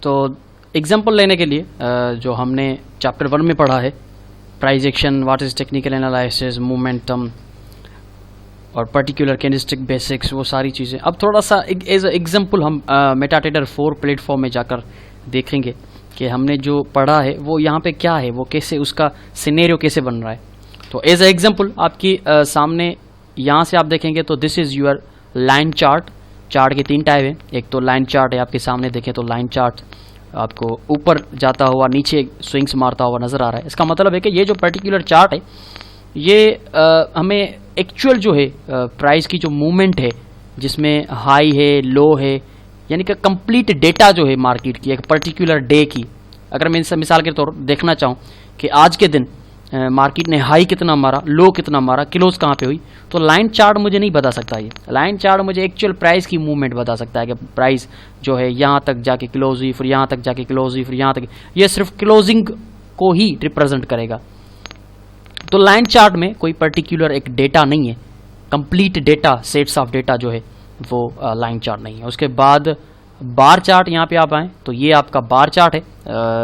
तो एग्जांपल लेने के लिए जो हमने चैप्टर 1 में पढ़ा है, price action, what is technical analysis, momentum और पर्टिकुलर कैंडलस्टिक बेसिक्स, वो सारी चीज़ें अब थोड़ा सा एज एग्जांपल हम मेटाट्रेडर 4 प्लेटफॉर्म में जाकर देखेंगे कि हमने जो पढ़ा है वो यहाँ पे क्या है, वो कैसे उसका सिनेरियो कैसे बन रहा है। तो एज एग्जांपल आपकी सामने यहाँ से आप देखेंगे तो this is your line chart. Chart के 3 टाइप हैं। एक तो लाइन चार्ट है, आपके सामने देखें तो लाइन चार्ट आपको ऊपर जाता हुआ नीचे स्विंग्स मारता हुआ नज़र आ रहा है। इसका मतलब है कि ये जो पर्टिकुलर चार्ट है ये हमें एक्चुअल जो है प्राइस की जो मूवमेंट है, जिसमें हाई है, लो है, यानी कि कंप्लीट डेटा जो है मार्केट की एक पर्टिकुलर डे की, अगर मैं मिसाल के तौर देखना चाहूँ कि आज के दिन मार्केट ने हाई कितना मारा, लो कितना मारा, क्लोज कहाँ पे हुई, तो लाइन चार्ट मुझे नहीं बता सकता। ये लाइन चार्ट मुझे एक्चुअल प्राइस की मूवमेंट बता सकता है कि प्राइस जो है यहाँ तक जाके क्लोज हुई, फिर यहाँ तक जाके क्लोज हुई, फिर यहाँ तक। ये सिर्फ क्लोजिंग को ही रिप्रेजेंट करेगा। तो लाइन चार्ट में कोई पर्टिकुलर एक डेटा नहीं है, complete data, sets of data जो है वो लाइन चार्ट नहीं है। उसके बाद बार चार्ट, यहाँ पे आप आएँ तो ये आपका बार चार्ट है।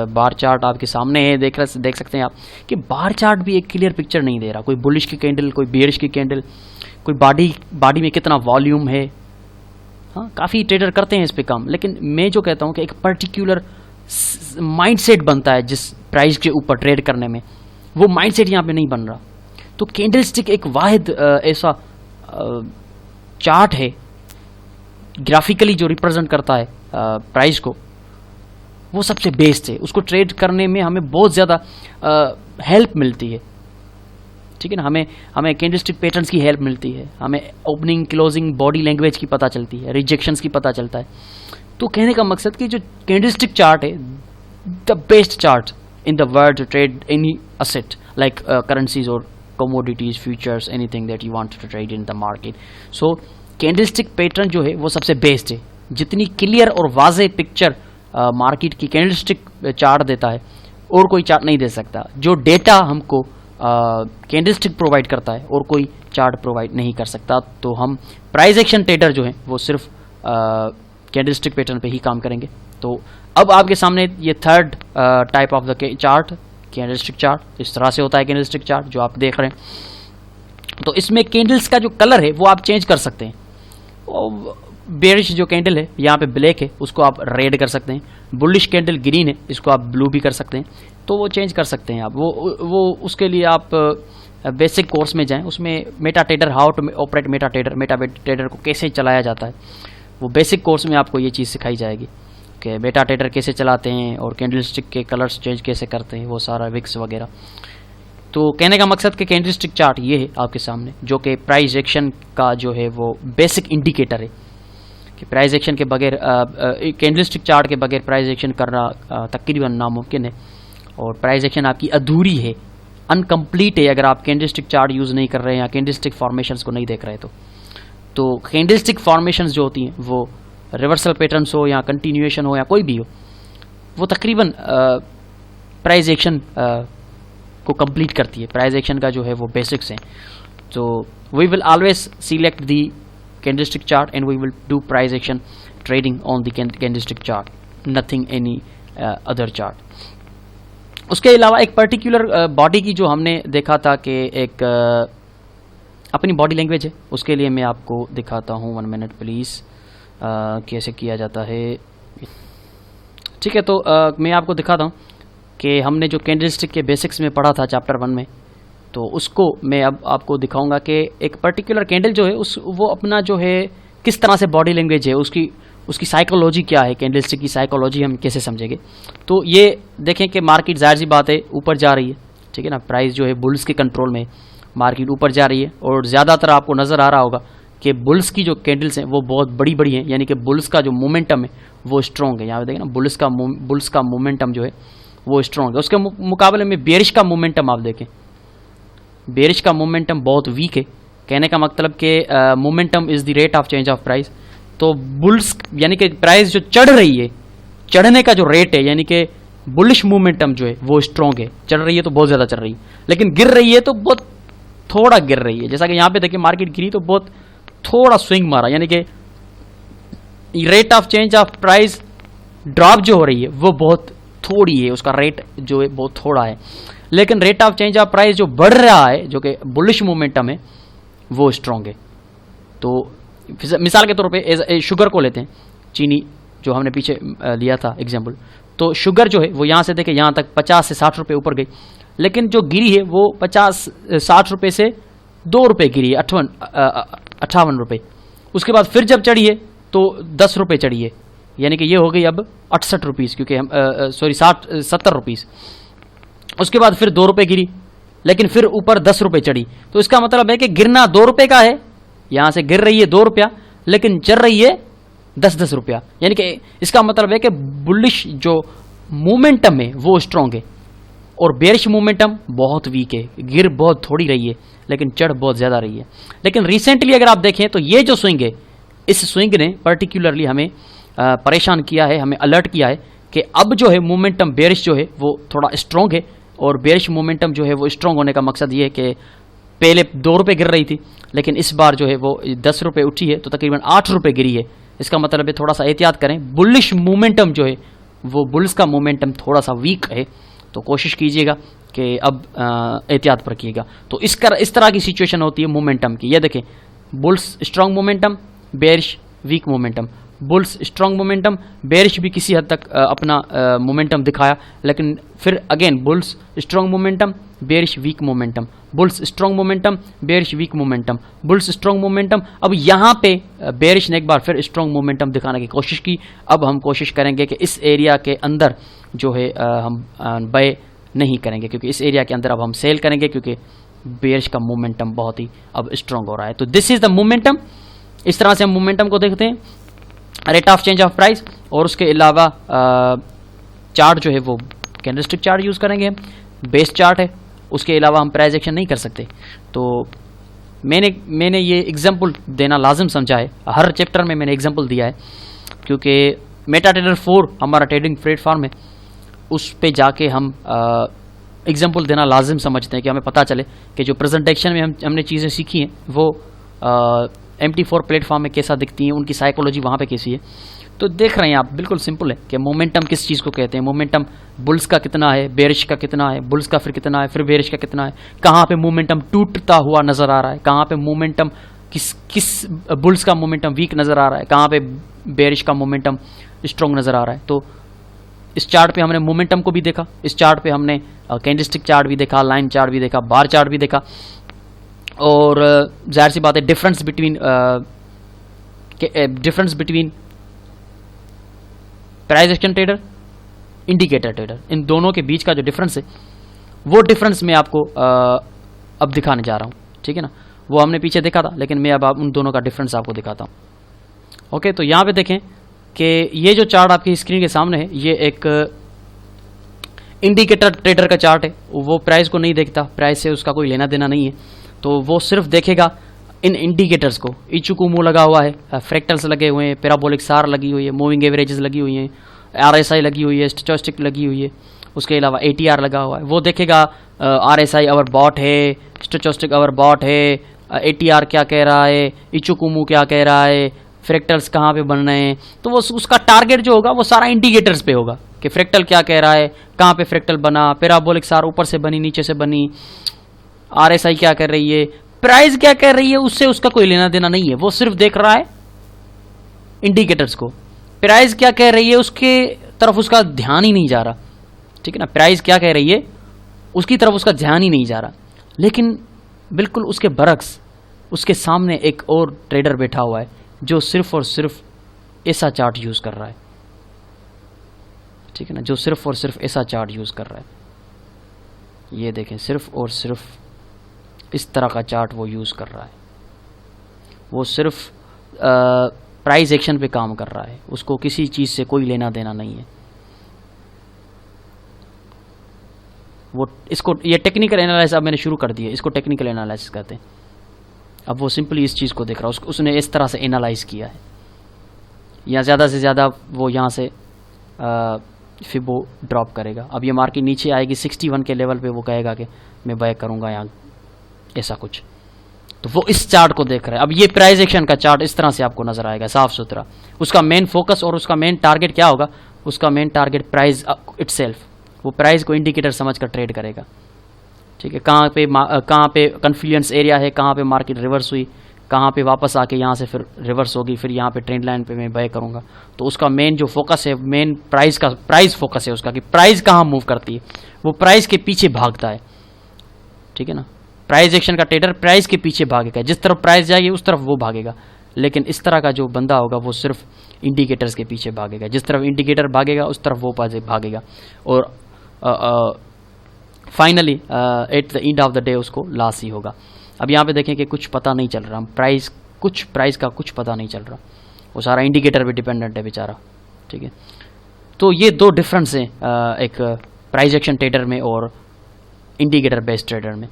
बार चार्ट आपके सामने है, देख सकते हैं आप कि बार चार्ट भी एक क्लियर पिक्चर नहीं दे रहा। कोई बुलिश की कैंडल, कोई बेयरिश की कैंडल, कोई बॉडी में कितना वॉल्यूम है। हाँ, काफ़ी ट्रेडर करते हैं इस पे काम, लेकिन मैं जो कहता हूँ कि एक पर्टिकुलर माइंडसेट बनता है जिस प्राइस के ऊपर ट्रेड करने में, वो माइंडसेट यहाँ पे नहीं बन रहा। तो कैंडलस्टिक एक वाहिद ऐसा चार्ट है ग्राफिकली जो रिप्रेजेंट करता है प्राइस को, वो सबसे बेस्ट है। उसको ट्रेड करने में हमें बहुत ज़्यादा हेल्प मिलती है, ठीक है ना। हमें कैंडलस्टिक पैटर्न्स की हेल्प मिलती है, हमें ओपनिंग क्लोजिंग बॉडी लैंग्वेज की पता चलती है, रिजेक्शंस की पता चलता है। तो कहने का मकसद कि जो कैंडलस्टिक चार्ट है, the best chart in the world to trade any asset like currencies or commodities, futures, anything that you want to trade in the market. So candlestick pattern जो है वो सबसे बेस्ट है। जितनी क्लियर और वाज़े picture market की candlestick chart देता है और कोई चार्ट नहीं दे सकता। जो डेटा हमको कैंडलस्टिक प्रोवाइड करता है और कोई चार्ट प्रोवाइड नहीं कर सकता। तो हम प्राइस एक्शन ट्रेडर जो है वो सिर्फ कैंडलस्टिक पैटर्न पे ही काम करेंगे। तो अब आपके सामने ये third type of the chart, candlestick chart, इस तरह से होता है कैंडलस्टिक चार्ट जो आप देख रहे हैं। तो इसमें कैंडल्स का जो कलर है वो आप चेंज कर सकते हैं। बेरिश जो कैंडल है यहाँ पे ब्लैक है, उसको आप रेड कर सकते हैं। बुलिश कैंडल ग्रीन है, इसको आप ब्लू भी कर सकते हैं। तो वो चेंज कर सकते हैं आप। वो उसके लिए आप बेसिक कोर्स में जाएं, उसमें MetaTrader, how to operate MetaTrader को कैसे चलाया जाता है, वो बेसिक कोर्स में आपको ये चीज़ सिखाई जाएगी कि मेटाट्रेडर कैसे चलाते हैं और कैंडलस्टिक के कलर्स चेंज कैसे करते हैं, वो सारा विक्स वगैरह। तो कहने का मकसद कि कैंडलस्टिक चार्ट ये है आपके सामने, जो कि प्राइस एक्शन का जो है वो बेसिक इंडिकेटर है कि प्राइस एक्शन के बगैर, कैंडलस्टिक चार्ट के बगैर प्राइस एक्शन करना तकरीबन नामुमकिन है। और प्राइस एक्शन आपकी अधूरी है, अनकम्प्लीट है, अगर आप कैंडलस्टिक चार्ट यूज़ नहीं कर रहे हैं या कैंडलस्टिक फॉर्मेशंस को नहीं देख रहे तो कैंडलस्टिक फॉर्मेशंस जो होती हैं वो रिवर्सल पैटर्न्स हो या कंटिन्यूएशन हो या कोई भी हो, वो तकरीबन प्राइस एक्शन को कंप्लीट करती है। प्राइस एक्शन का जो है वो बेसिक्स हैं। तो we will always select the candlestick chart and we will do price action trading on the candlestick chart, nothing any other chart. उसके अलावा एक पर्टिकुलर बॉडी की जो हमने देखा था कि एक अपनी बॉडी लैंग्वेज है, उसके लिए मैं आपको दिखाता हूँ। 1 मिनट प्लीज़। कैसे किया जाता है, ठीक है। तो मैं आपको दिखाता हूँ कि हमने जो कैंडलस्टिक के बेसिक्स में पढ़ा था चैप्टर 1 में, तो उसको मैं अब आपको दिखाऊंगा कि एक पर्टिकुलर कैंडल जो है वो अपना जो है किस तरह से बॉडी लैंग्वेज है, उसकी साइकोलॉजी क्या है, कैंडलस्टिक की साइकोलॉजी हम कैसे समझेंगे। तो ये देखें कि मार्केट जाहिर सी बात है ऊपर जा रही है, ठीक है ना। प्राइस जो है बुल्स के कंट्रोल में, मार्केट ऊपर जा रही है और ज़्यादातर आपको नज़र आ रहा होगा कि बुल्स की जो कैंडल्स हैं वो बहुत बड़ी बड़ी हैं, यानी कि बुल्स का जो मोमेंटम है वो स्ट्रॉन्ग है। यहाँ पे देखें ना, बुल्स का मोमेंटम जो है वो स्ट्रॉन्ग है। उसके मुकाबले में बेरिश का मोमेंटम आप देखें, बेरिश का मोमेंटम बहुत वीक है। कहने का मतलब कि momentum is the rate of change of price. तो बुल्स यानी कि प्राइस जो चढ़ रही है, चढ़ने का जो रेट है, यानी कि बुलिश मोमेंटम जो है वो स्ट्रॉन्ग है। चढ़ रही है तो बहुत ज़्यादा चढ़ रही है, लेकिन गिर रही है तो बहुत थोड़ा गिर रही है। जैसा कि यहाँ पे देखिए मार्केट गिरी तो बहुत थोड़ा स्विंग मारा, यानी कि rate of change of price drop जो हो रही है वो बहुत थोड़ी है, उसका रेट जो है बहुत थोड़ा है, लेकिन rate of change of price जो बढ़ रहा है, जो कि बुलिश मोमेंटम है, वो स्ट्रॉन्ग है। तो मिसाल के तौर पे शुगर को लेते हैं, चीनी जो हमने पीछे लिया था एग्जाम्पल, तो शुगर जो है वो यहाँ से देखें यहाँ तक 50 से 60 रुपये ऊपर गई, लेकिन जो गिरी है वो 50-60 रुपये से 2 रुपये गिरी है, 58 रुपये। उसके बाद फिर जब चढ़ी है तो 10 रुपये चढ़ी है, यानी कि ये हो गई अब 68 रुपीज़, क्योंकि हम 70 रुपीज़। उसके बाद फिर 2 रुपये गिरी, लेकिन फिर ऊपर 10 रुपये चढ़ी। तो इसका मतलब है कि गिरना 2 रुपये का है, यहाँ से गिर रही है 2 रुपया, लेकिन चढ़ रही है 10-10 रुपया, यानी कि इसका मतलब है कि बुलिश जो मोमेंटम है वो स्ट्रॉन्ग है और बेरिश मोमेंटम बहुत वीक है, गिर बहुत थोड़ी रही है लेकिन चढ़ बहुत ज़्यादा रही है। लेकिन रिसेंटली अगर आप देखें तो ये जो स्विंग है, इस स्विंग ने पर्टिकुलरली हमें परेशान किया है, हमें अलर्ट किया है कि अब जो है मोमेंटम बेरिश जो है वो थोड़ा स्ट्रॉन्ग है। और बेरिश मोमेंटम जो है वो स्ट्रॉन्ग होने का मकसद ये है कि पहले 2 रुपये गिर रही थी, लेकिन इस बार जो है वो 10 रुपये उठी है, तो तकरीबन 8 रुपये गिरी है। इसका मतलब है थोड़ा सा एहतियात करें, बुलिश मोमेंटम जो है वो बुल्स का मोमेंटम थोड़ा सा वीक है, तो कोशिश कीजिएगा कि अब एहतियात रखिएगा। तो इस तरह की सिचुएशन होती है मोमेंटम की। ये देखें, bulls strong momentum, bearish weak momentum, bulls strong momentum, bearish भी किसी हद तक अपना मोमेंटम दिखाया, लेकिन फिर again bulls strong momentum, bearish weak momentum, bulls strong momentum, bearish weak momentum, bulls strong momentum. अब यहाँ पे बेरिश ने एक बार फिर स्ट्रॉन्ग मोमेंटम दिखाने की कोशिश की। अब हम कोशिश करेंगे कि इस एरिया के अंदर जो है हम बाय नहीं करेंगे, क्योंकि इस एरिया के अंदर अब हम सेल करेंगे, क्योंकि बेरिश का मोमेंटम बहुत ही अब स्ट्रॉन्ग हो रहा है। तो दिस इज द मोमेंटम। इस तरह से हम मोमेंटम को देखते हैं, rate of change of price, और उसके अलावा चार्ट जो है वो कैंडलस्टिक चार्ट यूज़ करेंगे, बेस चार्ट है, उसके अलावा हम प्राइस एक्शन नहीं कर सकते। तो मैंने ये एग्जांपल देना लाजिम समझा है, हर चैप्टर में मैंने एग्जांपल दिया है, क्योंकि मेटाट्रेडर 4 हमारा ट्रेडिंग प्लेटफॉर्म है, उस पे जाके हम एग्जांपल देना लाजिम समझते हैं कि हमें पता चले कि जो प्रेजेंटेशन में हमने चीज़ें सीखी हैं वो MT4 प्लेटफॉर्म में कैसा दिखती हैं, उनकी साइकोलॉजी वहाँ पे कैसी है। तो देख रहे हैं आप, बिल्कुल सिंपल है कि मोमेंटम किस चीज़ को कहते हैं, मोमेंटम बुल्स का कितना है, बेरिश का कितना है, बुल्स का फिर कितना है, फिर बेरिश का कितना है, कहाँ पे मोमेंटम टूटता हुआ नज़र आ रहा है, कहाँ पे मोमेंटम किस बुल्स का मोमेंटम वीक नज़र आ रहा है, कहाँ पे बेरिश का मोमेंटम स्ट्रॉन्ग नज़र आ रहा है। तो इस चार्ट पे हमने मोमेंटम को भी देखा, इस चार्ट पे हमने कैंडलस्टिक चार्ट भी देखा, लाइन चार्ट भी देखा, बार चार्ट भी देखा, और जाहिर सी बात है difference between price action trader, indicator trader, इन दोनों के बीच का जो डिफरेंस है वो डिफरेंस मैं आपको अब दिखाने जा रहा हूँ, ठीक है ना। वो हमने पीछे देखा था, लेकिन मैं अब उन दोनों का डिफरेंस आपको दिखाता हूँ। ओके, तो यहाँ पे देखें कि ये जो चार्ट आपकी स्क्रीन के सामने है, ये एक इंडिकेटर ट्रेडर का चार्ट है। वो प्राइस को नहीं देखता, प्राइस से उसका कोई लेना देना नहीं है, तो वो सिर्फ देखेगा इन इंडिकेटर्स को। इचुकुमो लगा हुआ है, फ्रैक्टल्स लगे हुए हैं, पैराबोलिक सार लगी हुई है, मूविंग एवरेजेस लगी हुई हैं, RSI लगी हुई है, स्टोचस्टिक लगी हुई है, उसके अलावा ATR लगा हुआ है। वो देखेगा RSI अवर बॉट है, स्टोचस्टिक अवर बॉट है, ATR क्या कह रहा है, इचुकुमो क्या कह रहा है, फ्रैक्टल्स कहाँ पे बन रहे हैं। तो वो उसका टारगेट जो होगा वो सारा इंडिकेटर्स पे होगा कि फ्रैक्टल क्या कह रहा है, कहाँ पे फ्रैक्टल बना, पैराबोलिक सार ऊपर से बनी, नीचे से बनी, RSI क्या कर रही है, प्राइस क्या कर रही है, उससे उसका कोई लेना देना नहीं है। वो सिर्फ देख रहा है इंडिकेटर्स को, प्राइस क्या कह रही है उसके तरफ उसका ध्यान ही नहीं जा रहा, ठीक है ना। प्राइस क्या कह रही है उसकी तरफ उसका ध्यान ही नहीं जा रहा, लेकिन बिल्कुल उसके बरक्स उसके सामने एक और ट्रेडर बैठा हुआ है जो सिर्फ और सिर्फ ऐसा चार्ट यूज कर रहा है, ठीक है ना, जो सिर्फ और सिर्फ ऐसा चार्ट यूज कर रहा है। ये देखें, सिर्फ और सिर्फ इस तरह का चार्ट वो यूज कर रहा है। वो सिर्फ प्राइस एक्शन पे काम कर रहा है, उसको किसी चीज से कोई लेना देना नहीं है। वो इसको, ये टेक्निकल एनालिसिस अब मैंने शुरू कर दिया, इसको टेक्निकल एनालिसिस कहते हैं। अब वो सिंपली इस चीज़ को देख रहा है, उसने इस तरह से एनालाइज किया है, या ज़्यादा से ज़्यादा वो यहाँ से फिबो ड्रॉप करेगा। अब ये मार्केट नीचे आएगी 61 के लेवल पे, वो कहेगा कि मैं बाय करूँगा यहाँ, ऐसा कुछ। तो वो इस चार्ट को देख रहा है। अब ये प्राइस एक्शन का चार्ट इस तरह से आपको नजर आएगा साफ सुथरा। उसका मेन फोकस और उसका मेन टारगेट क्या होगा, उसका मेन टारगेट प्राइस इटसेल्फ, वो प्राइस को इंडिकेटर समझ कर ट्रेड करेगा। ठीक है, कहाँ पे कन्फ्लुएंस एरिया है, कहाँ पे मार्केट रिवर्स हुई, कहाँ पे वापस आके यहाँ से फिर रिवर्स होगी, फिर यहाँ पे ट्रेंड लाइन पे मैं बाय करूँगा। तो उसका मेन जो फोकस है, मेन प्राइस फोकस है उसका, कि प्राइस कहाँ मूव करती है, वो प्राइस के पीछे भागता है। ठीक है ना, प्राइस एक्शन का ट्रेडर प्राइस के पीछे भागेगा, जिस तरफ प्राइस जाएगी उस तरफ वो भागेगा। लेकिन इस तरह का जो बंदा होगा वो सिर्फ इंडिकेटर्स के पीछे भागेगा, जिस तरफ इंडिकेटर भागेगा उस तरफ वो भागेगा, और finally at the end of the day उसको लॉस ही होगा। अब यहाँ पे देखें कि कुछ पता नहीं चल रहा, प्राइस का कुछ पता नहीं चल रहा, वो सारा इंडिकेटर पे डिपेंडेंट है बेचारा। ठीक है, तो ये दो डिफरेंस हैं एक प्राइस एक्शन ट्रेडर में और इंडिकेटर बेस्ड ट्रेडर में।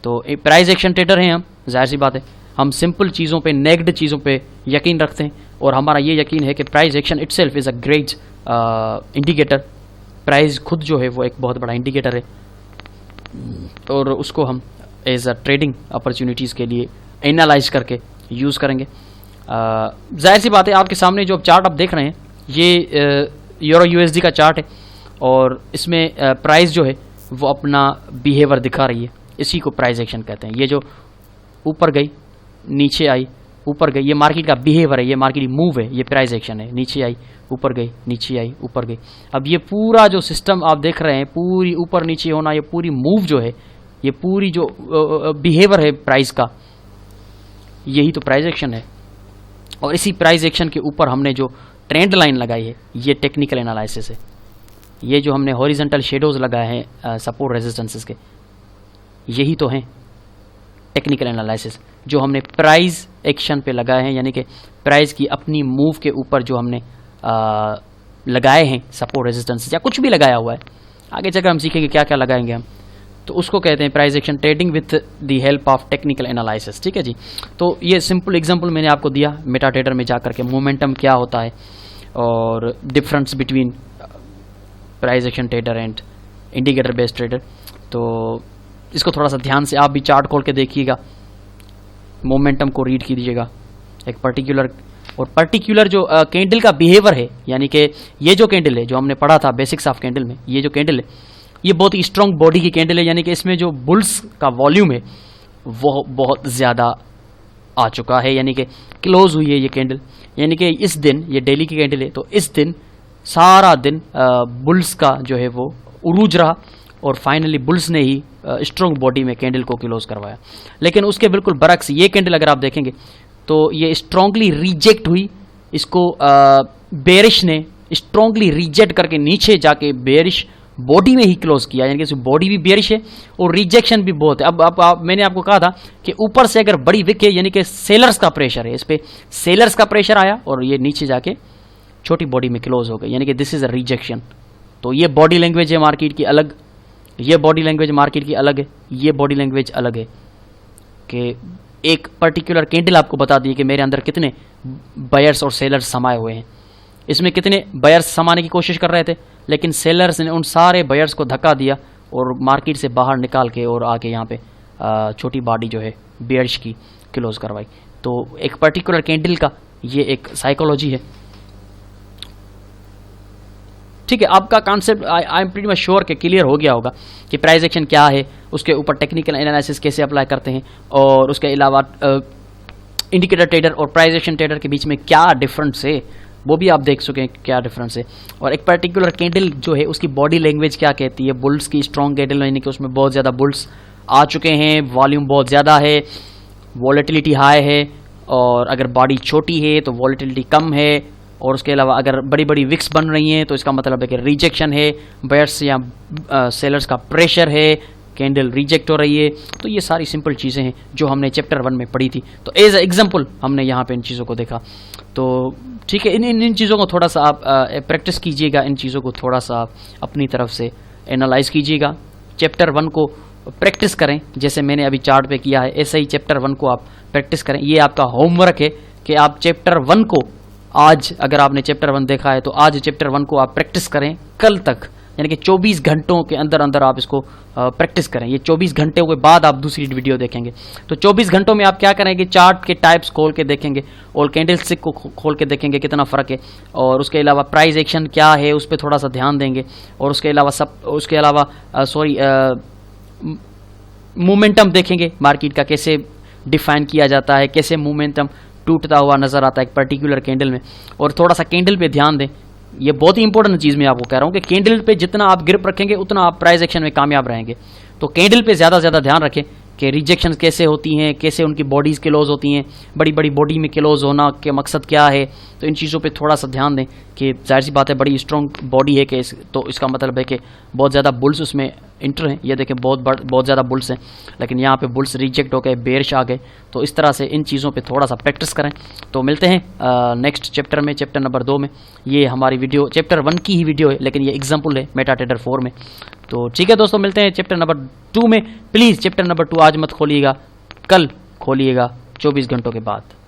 तो प्राइस एक्शन ट्रेडर हैं हम, जाहिर सी बात है, हम सिंपल चीज़ों पे, नेग्ड चीज़ों पे यकीन रखते हैं, और हमारा ये यकीन है कि price action itself is a great indicator. Price खुद जो है वो एक बहुत बड़ा इंडिकेटर है, और उसको हम एज अ ट्रेडिंग अपॉर्चुनिटीज़ के लिए एनालाइज करके यूज़ करेंगे। जाहिर सी बात है, आपके सामने जो चार्ट आप देख रहे हैं ये यूरो यूएसडी का चार्ट है, और इसमें प्राइस जो है वो अपना बिहेवियर दिखा रही है, इसी को प्राइस एक्शन कहते हैं। ये जो ऊपर गई, नीचे आई, ऊपर गई, ये मार्केट का बिहेवियर है, ये मार्केट मूव है, ये प्राइस एक्शन है। नीचे आई, ऊपर गई, नीचे आई, ऊपर गई। अब ये पूरा जो सिस्टम आप देख रहे हैं, पूरी ऊपर नीचे होना, ये पूरी मूव जो है, ये पूरी जो बिहेवियर है प्राइस का, यही तो प्राइस एक्शन है। और इसी प्राइस एक्शन के ऊपर हमने जो ट्रेंड लाइन लगाई है, ये टेक्निकल एनालिसिस है। ये जो हमने हॉरिजॉन्टल शेडोज लगाए हैं सपोर्ट रेजिस्टेंसेस के, यही तो हैं टेक्निकल एनालिसिस जो हमने प्राइस एक्शन पे लगाए हैं, यानी कि प्राइस की अपनी मूव के ऊपर जो हमने लगाए हैं सपोर्ट रेजिस्टेंसेस, या कुछ भी लगाया हुआ है। आगे चलकर हम सीखेंगे क्या क्या लगाएंगे हम, तो उसको कहते हैं price action trading with the help of technical analysis. ठीक है जी, तो ये सिंपल एग्जांपल मैंने आपको दिया मेटा ट्रेडर में जाकर के मोमेंटम क्या होता है, और difference between price action trader and indicator based trader. तो इसको थोड़ा सा ध्यान से आप भी चार्ट खोल के देखिएगा, मोमेंटम को रीड कीजिएगा, एक पर्टिकुलर जो कैंडल का बिहेवियर है, यानी कि ये जो कैंडल है जो हमने पढ़ा था बेसिक्स ऑफ कैंडल में, ये जो कैंडल है ये बहुत ही स्ट्रॉन्ग बॉडी की कैंडल है, यानी कि इसमें जो बुल्स का वॉल्यूम है वो बहुत ज़्यादा आ चुका है, यानी कि क्लोज हुई है ये कैंडल। यानी कि इस दिन, ये डेली की कैंडल है, तो इस दिन सारा दिन बुल्स का जो है वो उरूज रहा, और फाइनली बुल्स ने ही स्ट्रॉन्ग बॉडी में कैंडल को क्लोज करवाया। लेकिन उसके बिल्कुल बरक्स ये कैंडल अगर आप देखेंगे तो ये स्ट्रांगली रिजेक्ट हुई, इसको बेरिश ने स्ट्रांगली रिजेक्ट करके नीचे जाके बेरिश बॉडी में ही क्लोज किया, यानी कि बॉडी भी बेरिश है और रिजेक्शन भी बहुत है। अब मैंने आपको कहा था कि ऊपर से अगर बड़ी विक है, यानी कि सेलर्स का प्रेशर है, इस पर सेलर्स का प्रेशर आया और ये नीचे जाके छोटी बॉडी में क्लोज हो गई, यानी कि दिस इज अ रिजेक्शन। तो ये बॉडी लैंग्वेज है मार्केट की अलग, ये बॉडी लैंग्वेज मार्केट की अलग है, ये बॉडी लैंग्वेज अलग है, कि एक पर्टिकुलर कैंडल आपको बता दी कि मेरे अंदर कितने बायर्स और सेलर्स समाये हुए हैं। इसमें कितने बायर्स समाने की कोशिश कर रहे थे, लेकिन सेलर्स ने उन सारे बायर्स को धक्का दिया और मार्केट से बाहर निकाल के और आके यहाँ पे छोटी बॉडी जो है बेयर्स की क्लोज करवाई। तो एक पर्टिकुलर कैंडल का ये एक साइकोलॉजी है। ठीक है, आपका concept I am pretty much sure कि क्लियर हो गया होगा कि प्राइस एक्शन क्या है, उसके ऊपर टेक्निकल एनालिसिस कैसे अप्लाई करते हैं, और उसके अलावा इंडिकेटर ट्रेडर और प्राइस एक्शन ट्रेडर के बीच में क्या डिफरेंस है वो भी आप देख सकें क्या डिफरेंस है। और एक पर्टिकुलर कैंडल जो है उसकी बॉडी लैंग्वेज क्या कहती है। बुल्स की स्ट्रॉन्ग कैंडल यानी कि उसमें बहुत ज़्यादा बुल्स आ चुके हैं, वॉल्यूम बहुत ज़्यादा है, वॉलेटिलिटी हाई है, और अगर बॉडी छोटी है तो वॉलेटिलिटी कम है, और उसके अलावा अगर बड़ी बड़ी विक्स बन रही हैं तो इसका मतलब है कि रिजेक्शन है, बायर्स या सेलर्स का प्रेशर है, कैंडल रिजेक्ट हो रही है। तो ये सारी सिंपल चीज़ें हैं जो हमने चैप्टर 1 में पढ़ी थी। तो एज एग्जांपल हमने यहाँ पे इन चीज़ों को देखा। तो ठीक है, इन चीज़ों को थोड़ा सा आप प्रैक्टिस कीजिएगा, इन चीज़ों को थोड़ा सा आप अपनी तरफ से एनालाइज कीजिएगा। चैप्टर 1 को प्रैक्टिस करें, जैसे मैंने अभी चार्ट पे किया है ऐसे ही चैप्टर 1 को आप प्रैक्टिस करें। ये आपका होमवर्क है कि आप चैप्टर 1 को आज, अगर आपने चैप्टर 1 देखा है तो आज चैप्टर 1 को आप प्रैक्टिस करें कल तक, यानी कि 24 घंटों के अंदर अंदर आप इसको प्रैक्टिस करें। ये 24 घंटे के बाद आप दूसरी वीडियो देखेंगे। तो 24 घंटों में आप क्या करेंगे, चार्ट के टाइप्स खोल के देखेंगे और कैंडल स्टिक को खोल के देखेंगे कितना फ़र्क है, और उसके अलावा प्राइस एक्शन क्या है उस पर थोड़ा सा ध्यान देंगे, और उसके अलावा मोमेंटम देखेंगे मार्केट का कैसे डिफाइन किया जाता है, कैसे मोमेंटम टूटता हुआ नजर आता है एक पर्टिकुलर कैंडल में, और थोड़ा सा कैंडल पे ध्यान दें। ये बहुत ही इंपॉर्टेंट चीज़ मैं आपको कह रहा हूँ कि कैंडल पे जितना आप ग्रिप रखेंगे उतना आप प्राइस एक्शन में कामयाब रहेंगे। तो कैंडल पे ज़्यादा से ज़्यादा ध्यान रखें कि रिजेक्शन कैसे होती हैं, कैसे उनकी बॉडीज़ क्लोज होती हैं, बड़ी बड़ी बॉडी में क्लोज होना के मकसद क्या है। तो इन चीज़ों पे थोड़ा सा ध्यान दें कि जाहिर सी बात है बड़ी स्ट्रॉन्ग बॉडी है कि तो इसका मतलब है कि बहुत ज़्यादा बुल्स उसमें इंटर हैं। ये देखें बहुत ज़्यादा बुल्स हैं, लेकिन यहाँ पे बुल्स रिजेक्ट हो गए, बेयरिश आ गए। तो इस तरह से इन चीज़ों पे थोड़ा सा प्रैक्टिस करें। तो मिलते हैं नेक्स्ट चैप्टर में, चैप्टर नंबर 2 में। ये हमारी वीडियो चैप्टर 1 की ही वीडियो है, लेकिन ये एग्जाम्पल है मेटाट्रेडर 4 में। तो ठीक है दोस्तों, मिलते हैं चैप्टर नंबर 2 में। प्लीज़ चैप्टर नंबर 2 आज मत खोलिएगा, कल खोलिएगा 24 घंटों के बाद।